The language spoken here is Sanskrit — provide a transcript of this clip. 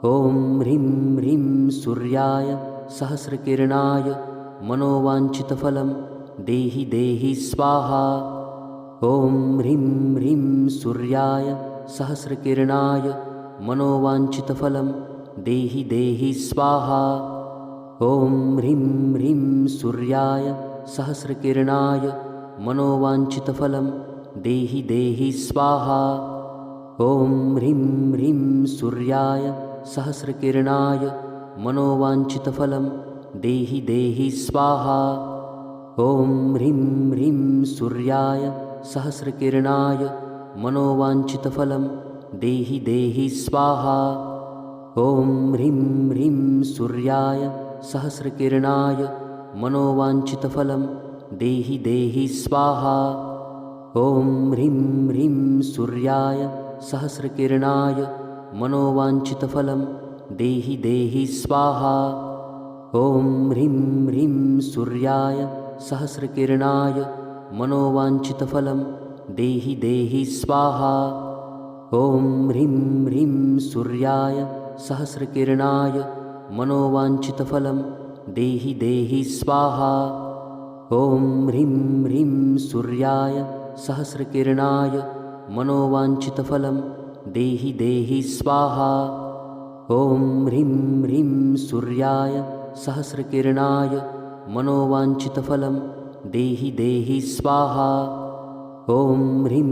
ॐ ह्रीं ह्रीं सूर्याय सहस्रकिरणाय मनोवाञ्छितफलं देहि देहि स्वाहा। ॐ ह्रीं ह्रीं सूर्याय सहस्रकिरणाय मनोवाञ्छितफलं देहि देहि स्वाहा। ॐ ह्रीं ह्रीं सूर्याय सहस्रकिरणाय मनोवाञ्छितफलं देहि देहि स्वाहा। ॐ ह्रीं ह्रीं सूर्याय सहस्रकिरणाय मनोवाञ्छितफलं देहि देहि स्वाहा। ॐ ह्रीं ह्रीं सूर्याय सहस्रकिरणाय मनोवाञ्छितफलं देहि देहि स्वाहा। ॐ ह्रीं ह्रीं सूर्याय सहस्रकिरणाय मनोवाञ्छितफलं देहि देहि स्वाहा। ॐ ह्रीं ह्रीं सूर्याय सहस्रकिरणाय मनोवाञ्छितफलं देहि देहि स्वाहा। ॐ ह्रीं ह्रीं सूर्याय सहस्रकिरणाय मनोवाञ्छितफलं देहि देहि स्वाहा। ॐ ह्रीं ह्रीं सूर्याय सहस्रकिरणाय मनोवाञ्छितफलं देहि देहि स्वाहा। ॐ ह्रीं ह्रीं सूर्याय सहस्रकिरणाय मनोवाञ्छितफलं देहि देहि स्वाहा। ॐ ह्रीं ह्रीं सूर्याय सहस्रकिरणाय मनोवाञ्छितफलं देहि देहि स्वाहा। ॐ ह्रीं